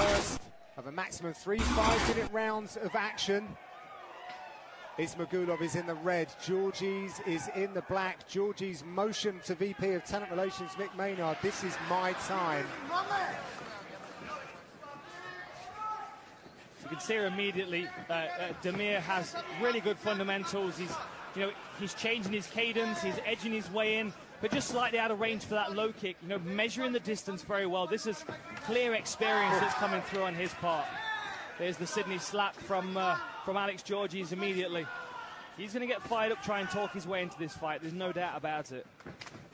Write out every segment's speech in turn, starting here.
first of a maximum 3 5-minute rounds of action. Исмагұлов is in the red, Gorджes is in the black. Gorджes motion to VP of Talent Relations Mick Maynard, this is my time. You can see here immediately, Damir has really good fundamentals. He's changing his cadence, he's edging his way in, but just slightly out of range for that low kick. Measuring the distance very well. This is clear experience that's coming through on his part. There's the Sydney slap from Alex Gorджes immediately. He's going to get fired up, try and talk his way into this fight. There's no doubt about it.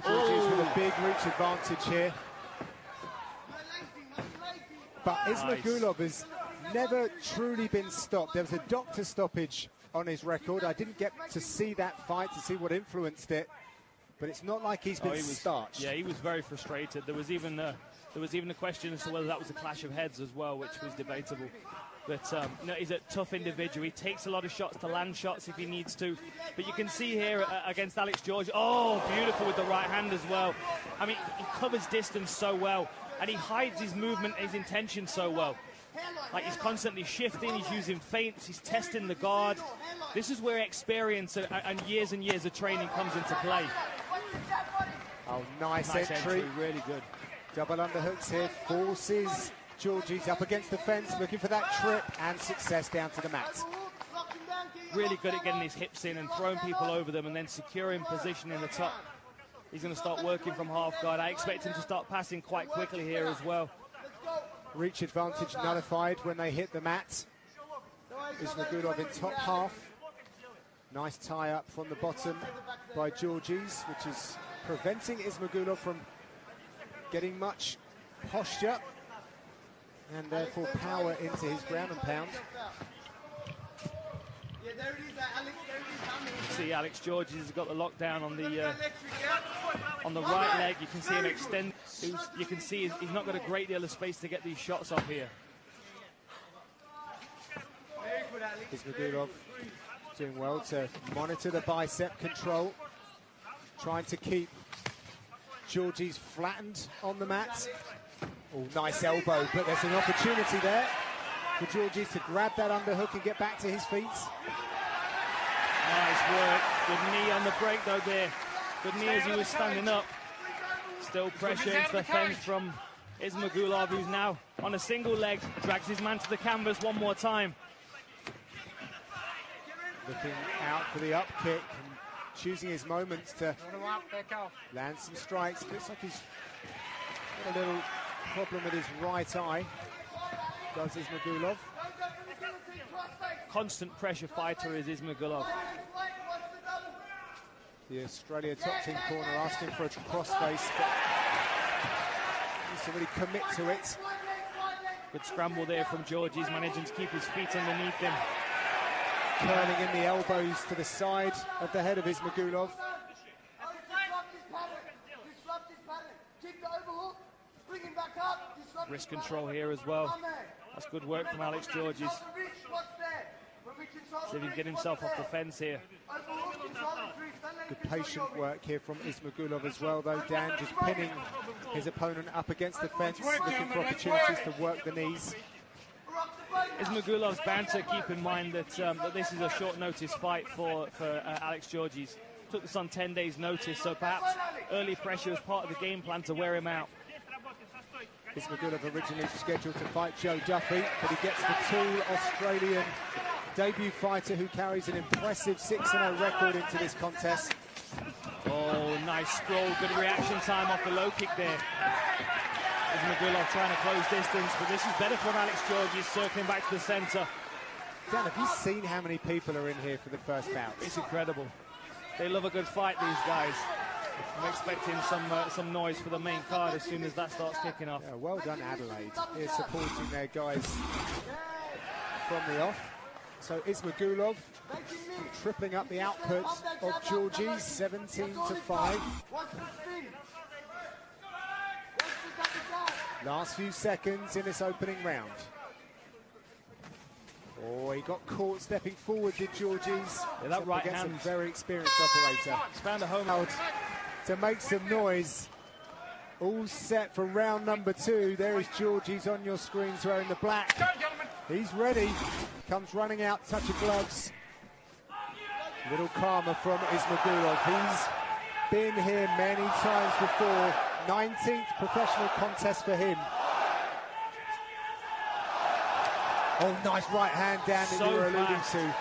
Gorджes with a big reach advantage here. But Ismagұlov has never truly been stopped. There was a doctor stoppage on his record. I didn't get to see that fight to see what influenced it, but it's not like he's been starched. Yeah, he was very frustrated. There was even a question as to whether that was a clash of heads as well, which was debatable. But he's a tough individual. He takes a lot of shots to land shots if he needs to. But you can see here against Alex Gorджes, oh, beautiful with the right hand as well. I mean, he covers distance so well, and he hides his movement, his intention so well. Like, he's constantly shifting, he's using feints, he's testing the guard. This is where experience and years of training comes into play. Oh, nice entry. Really good. Double underhooks here, forces Gorджes up against the fence, looking for that trip, and success down to the mat. Really good at getting his hips in and throwing people over them and then securing position in the top. He's going to start working from half guard. I expect him to start passing quite quickly here as well. Reach advantage nullified when they hit the mat. Ismagұlov in top half. Nice tie up from the bottom by Gorджes, which is preventing Ismagұlov from getting much posture and therefore power into his ground and pound. You see Alex Gorджes has got the lockdown on the right leg. You can see him extend. You can see he's not got a great deal of space to get these shots off here. Ismagұlov doing well to monitor the bicep control, trying to keep Gorджes flattened on the mat. Oh, nice elbow, but there's an opportunity there for Gorджes to grab that underhook and get back to his feet. Nice work. Good knee on the break though there. Good knee as he was standing up. Still pressure into the fence from Ismagұlov, who's now on a single leg. Drags his man to the canvas one more time. Looking out for the up kick and choosing his moments to land some strikes. Looks like he's got a little problem with his right eye. Does Ismagұlov. Constant pressure fighter is Ismagұlov. The Australia top team corner asking for a crossface, but needs to really commit to it. Good scramble there from Gorджes, managing to keep his feet underneath him. Curling in the elbows to the side of the head of Ismagұlov. Wrist control here as well. That's good work from Alex Gorджes. See if he can get himself off the fence here. Good patient work here from Ismagұlov as well, though. Dan just pinning his opponent up against the fence, looking for opportunities to work the knees. Ismagұlov's banter, keep in mind that this is a short notice fight for Alex Gorджes. Took this on 10 days notice, so perhaps early pressure was part of the game plan to wear him out. Ismagұlov originally scheduled to fight Joe Duffy, but he gets the tall Australian debut fighter who carries an impressive 6-0 record into this contest. Oh, nice sprawl, good reaction time off the low kick there. Ismagұlov trying to close distance, but this is better from Alex Gorджes, circling back to the centre. Dan, have you seen how many people are in here for the first bout? It's incredible. They love a good fight, these guys. I'm expecting some noise for the main card as soon as that starts kicking off. Yeah, well done, Adelaide. Here supporting their guys from the off. So Ismagұlov tripling up the output of Gorджes, 17-5. Last few seconds in this opening round. Oh, he got caught stepping forward, did Gorджes. Yeah, that right hand. A very experienced operator. He's found a home out to make some noise. All set for round number 2. There is Gorджes on your screens wearing the black. He's ready. Comes running out, touch of gloves. Little karma from Исмагұлов. He's been here many times before. 19th professional contest for him. Oh, nice right hand down that you were alluding to.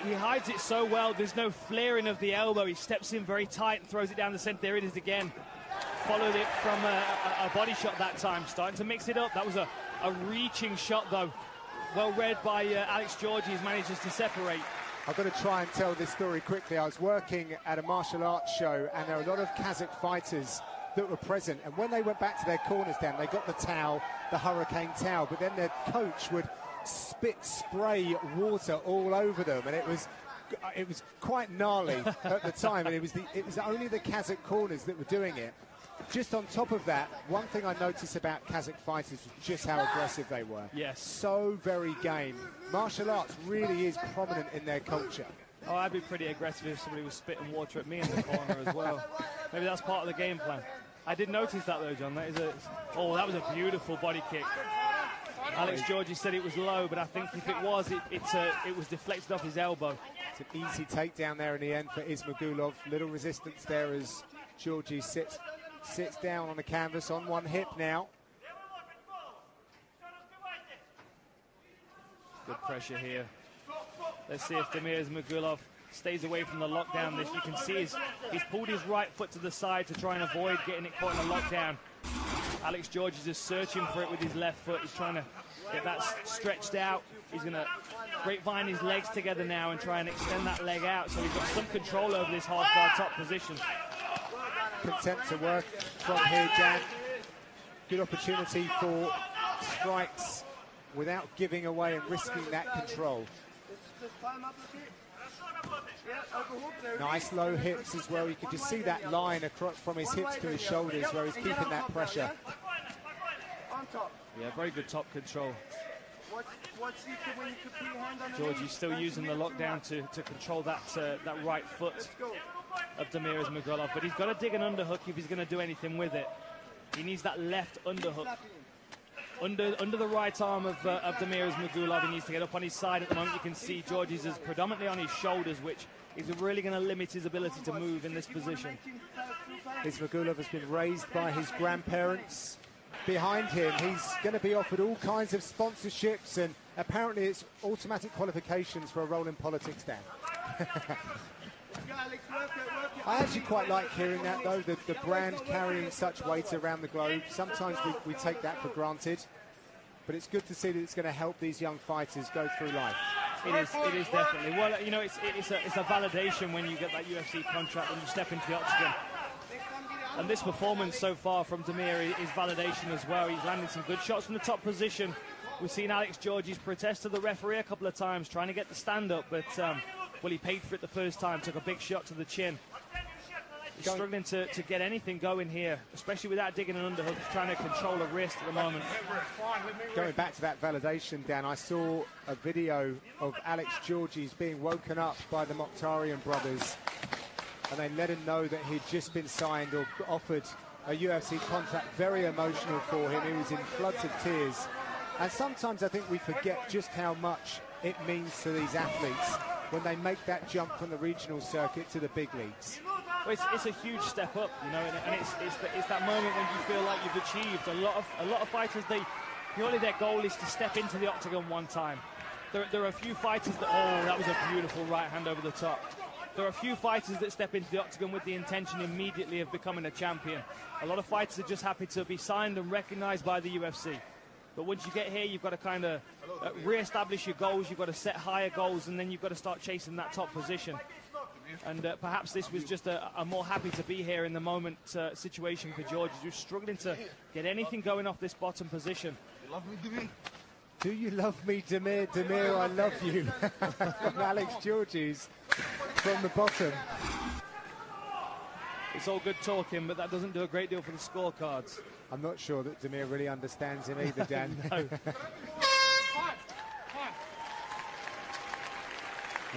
He hides it so well. There's no flaring of the elbow. He steps in very tight and throws it down the centre. There it is again. Followed it from a body shot that time. Starting to mix it up. That was a reaching shot, though. Well read by Alex Gorджes. Manages to separate. I've got to try and tell this story quickly. I was working at a martial arts show, and there were a lot of Kazakh fighters that were present. And when they went back to their corners down, they got the towel, the hurricane towel, but then their coach would spray water all over them, and it was quite gnarly at the time. And it was only the Kazakh corners that were doing it. Just on top of that, one thing I noticed about Kazakh fighters was just how aggressive they were. Yes. So very game. Martial arts really is prominent in their culture. Oh, I'd be pretty aggressive if somebody was spitting water at me in the corner as well. Maybe that's part of the game plan. I did notice that though, John. That was a beautiful body kick. Alex Gorджes said it was low, but I think if it was, it was deflected off his elbow. It's an easy takedown there in the end for Исмагұлов. Little resistance there as Gorджes sits down on the canvas on one hip now. Good pressure here. Let's see if Damir Исмагұлов stays away from the lockdown. This you can see he's pulled his right foot to the side to try and avoid getting it caught in a lockdown. Alex Gorджes is searching for it with his left foot. He's trying to get that stretched out. He's going to grapevine his legs together now and try and extend that leg out, so he's got some control over this half guard top position. Content to work from here, Dan. Good opportunity for strikes without giving away and risking that control. Nice low hips as well. You can just see that line across from his hips to his shoulders where he's keeping that pressure. Yeah, very good top control. Gorджes still using the lockdown to control that right foot of Damir Исмагұлов, but he's got to dig an underhook if he's going to do anything with it. He needs that left underhook. Under the right arm of Damir Исмагұлов, he needs to get up on his side. At the moment, you can see Gorджes is predominantly on his shoulders, which is really going to limit his ability to move in this position. Исмагұлов has been raised by his grandparents. Behind him, he's going to be offered all kinds of sponsorships, and apparently it's automatic qualifications for a role in politics, Dan. I actually quite like hearing that, though, the brand carrying such weight around the globe. Sometimes we take that for granted, but it's good to see that it's going to help these young fighters go through life. It is definitely. Well, you know, it's a validation when you get that UFC contract and you step into the octagon. And this performance so far from Damir is validation as well. He's landing some good shots from the top position. We've seen Alex Gorджes protest to the referee a couple of times, trying to get the stand-up, but well, he paid for it the first time, took a big shot to the chin. He's struggling to get anything going here, especially without digging an underhook. He's trying to control a wrist at the moment. Going back to that validation, Dan, I saw a video of Alex Gorджes being woken up by the Mokhtarian brothers, and they let him know that he'd just been signed or offered a UFC contract. Very emotional for him. He was in floods of tears. And sometimes I think we forget just how much it means to these athletes when they make that jump from the regional circuit to the big leagues. Well, it's a huge step up, you know, and it's that moment when you feel like you've achieved. A lot of fighters, purely their goal is to step into the octagon one time. There are a few fighters that, oh, that was a beautiful right hand over the top. There are a few fighters that step into the octagon with the intention immediately of becoming a champion. A lot of fighters are just happy to be signed and recognized by the UFC. But once you get here, you've got to kind of re-establish your goals. You've got to set higher goals, and then you've got to start chasing that top position. And perhaps this was just a more happy to be here in the moment situation for Gorджes, who's struggling to get anything going off this bottom position. You love me, Damir? Do you love me, Damir? Damir, I love you. From Alex Gorджes from the bottom. It's all good talking, but that doesn't do a great deal for the scorecards. I'm not sure that Damir really understands him either, Dan. No.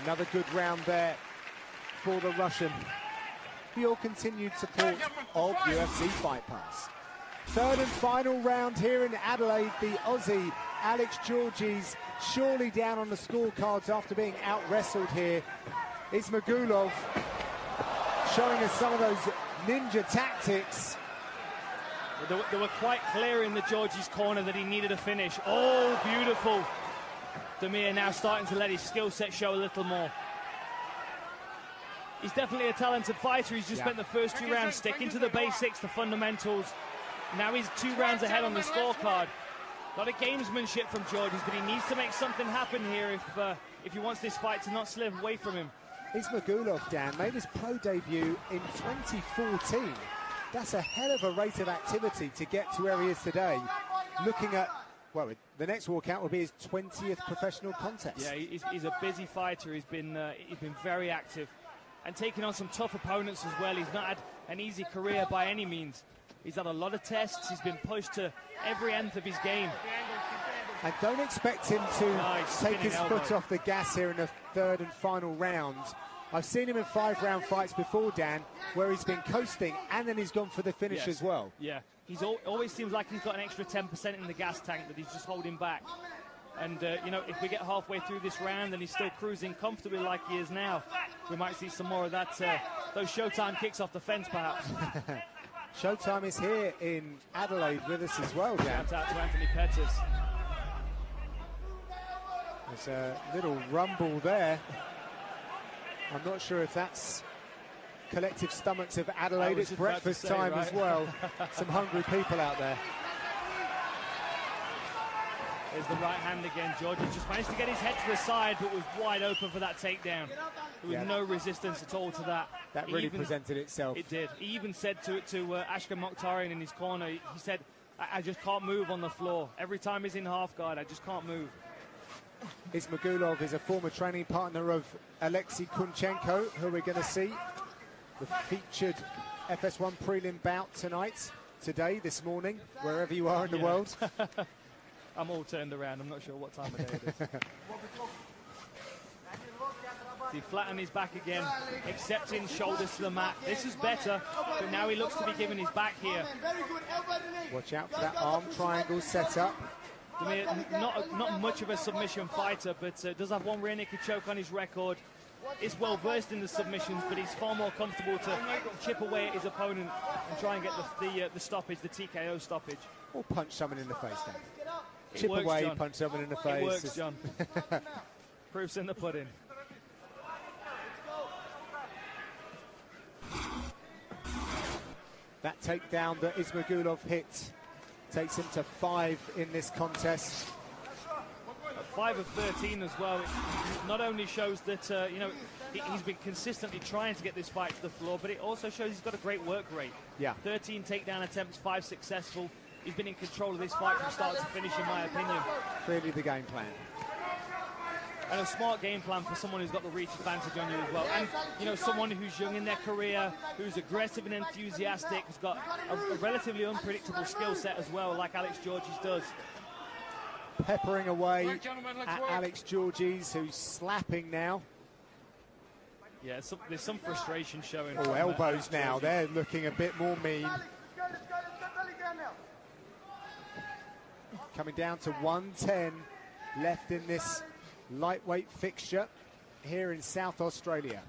Another good round there for the Russian. for your continued support of UFC Fight Pass. Third and final round here in Adelaide. The Aussie Alex Gorges surely down on the scorecards after being out-wrestled here. Ismagұlov showing us some of those ninja tactics. They were quite clear in the Gorges corner that he needed a finish. Oh, beautiful. Damir now starting to let his skill set show a little more. He's definitely a talented fighter. He's just spent the first 2 rounds sticking to the basics, the fundamentals. Now he's 2 rounds ahead on the scorecard. A lot of gamesmanship from Gorges, but he needs to make something happen here if he wants this fight to not slip away from him. Ismagұlov, Dan, made his pro debut in 2014. That's a hell of a rate of activity to get to where he is today. Looking at, well, the next walkout will be his 20th professional contest. Yeah, he's a busy fighter. He's been very active and taking on some tough opponents as well. He's not had an easy career by any means. He's had a lot of tests. He's been pushed to every nth of his game. And don't expect him to take his foot off the gas here in the third and final round. I've seen him in 5-round fights before, Dan, where he's been coasting and then he's gone for the finish as well. Yeah, he's always seems like he's got an extra 10% in the gas tank that he's just holding back. And, you know, if we get halfway through this round and he's still cruising comfortably like he is now, we might see some more of that, those Showtime kicks off the fence, perhaps. Showtime is here in Adelaide with us as well, Dan. Shout out to Anthony Pettis. There's a little rumble there. I'm not sure if that's collective stomachs of Adelaide. It's breakfast time as well. Some hungry people out there. There's the right hand again. Gorges just managed to get his head to the side, but was wide open for that takedown. There was no resistance at all to that. That really presented itself. It did. He even said to Ashkan Mokhtarian in his corner, he said, I just can't move on the floor. Every time he's in half guard, I just can't move. Ismagұlov is a former training partner of Alexei Kunchenko, who we're going to see the featured FS1 prelim bout today, this morning, wherever you are in the world. I'm all turned around. I'm not sure what time of day it is. He flattened his back again, accepting shoulders to the mat. This is better, but now he looks to be giving his back here. Watch out for that arm triangle set up. Not much of a submission fighter, but does have one rear naked choke on his record. Is well versed in the submissions, but he's far more comfortable to chip away at his opponent and try and get the stoppage, the TKO stoppage. Or punch someone in the face, then. Chip away, John. Punch someone in the face. It works, John. Proof's in the pudding. That takedown that Ismagұlov hit takes him to 5 in this contest. 5 of 13 as well. It not only shows that you know, he's been consistently trying to get this fight to the floor, but it also shows he's got a great work rate. Yeah. 13 takedown attempts, 5 successful. He's been in control of this fight from start to finish, in my opinion. Clearly the game plan. And a smart game plan for someone who's got the reach advantage on you as well. And, you know, someone who's young in their career, who's aggressive and enthusiastic, has got a relatively unpredictable skill set as well, like Alex Gorges does. Peppering away at Alex Gorges, who's slapping now. Yeah, there's some frustration showing. Oh, elbows now. They're looking a bit more mean. Coming down to 110 left in this lightweight fixture here in South Australia.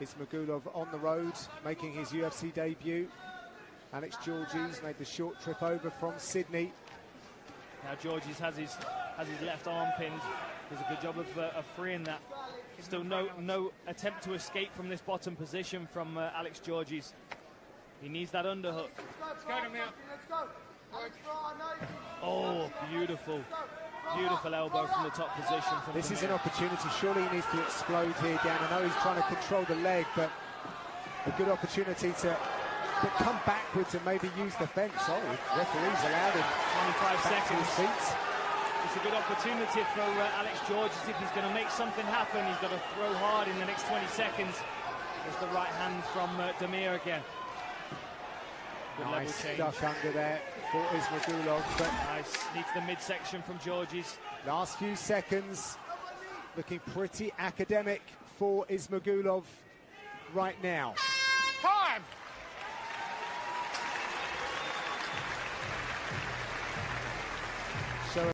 Ismagұlov on the road, making his UFC debut. Alex Gorges made the short trip over from Sydney. Now Gorges has his left arm pinned. Does a good job of freeing that. Still no attempt to escape from this bottom position from Alex Gorges. He needs that underhook. Oh, beautiful. Beautiful elbow from the top position. This is an opportunity. Surely he needs to explode here, Dan. I know he's trying to control the leg, but a good opportunity to come backwards and maybe use the fence. Oh, referee's allowed him 25 seconds. Feet. It's a good opportunity for Alex Gorges. If he's going to make something happen, he's got to throw hard in the next 20 seconds. There's the right hand from Damir again. Good nice level stuck under there for Ismagұlov. But nice. Needs the midsection from Gorges. Last few seconds, looking pretty academic for Исмагұлов right now. Time! So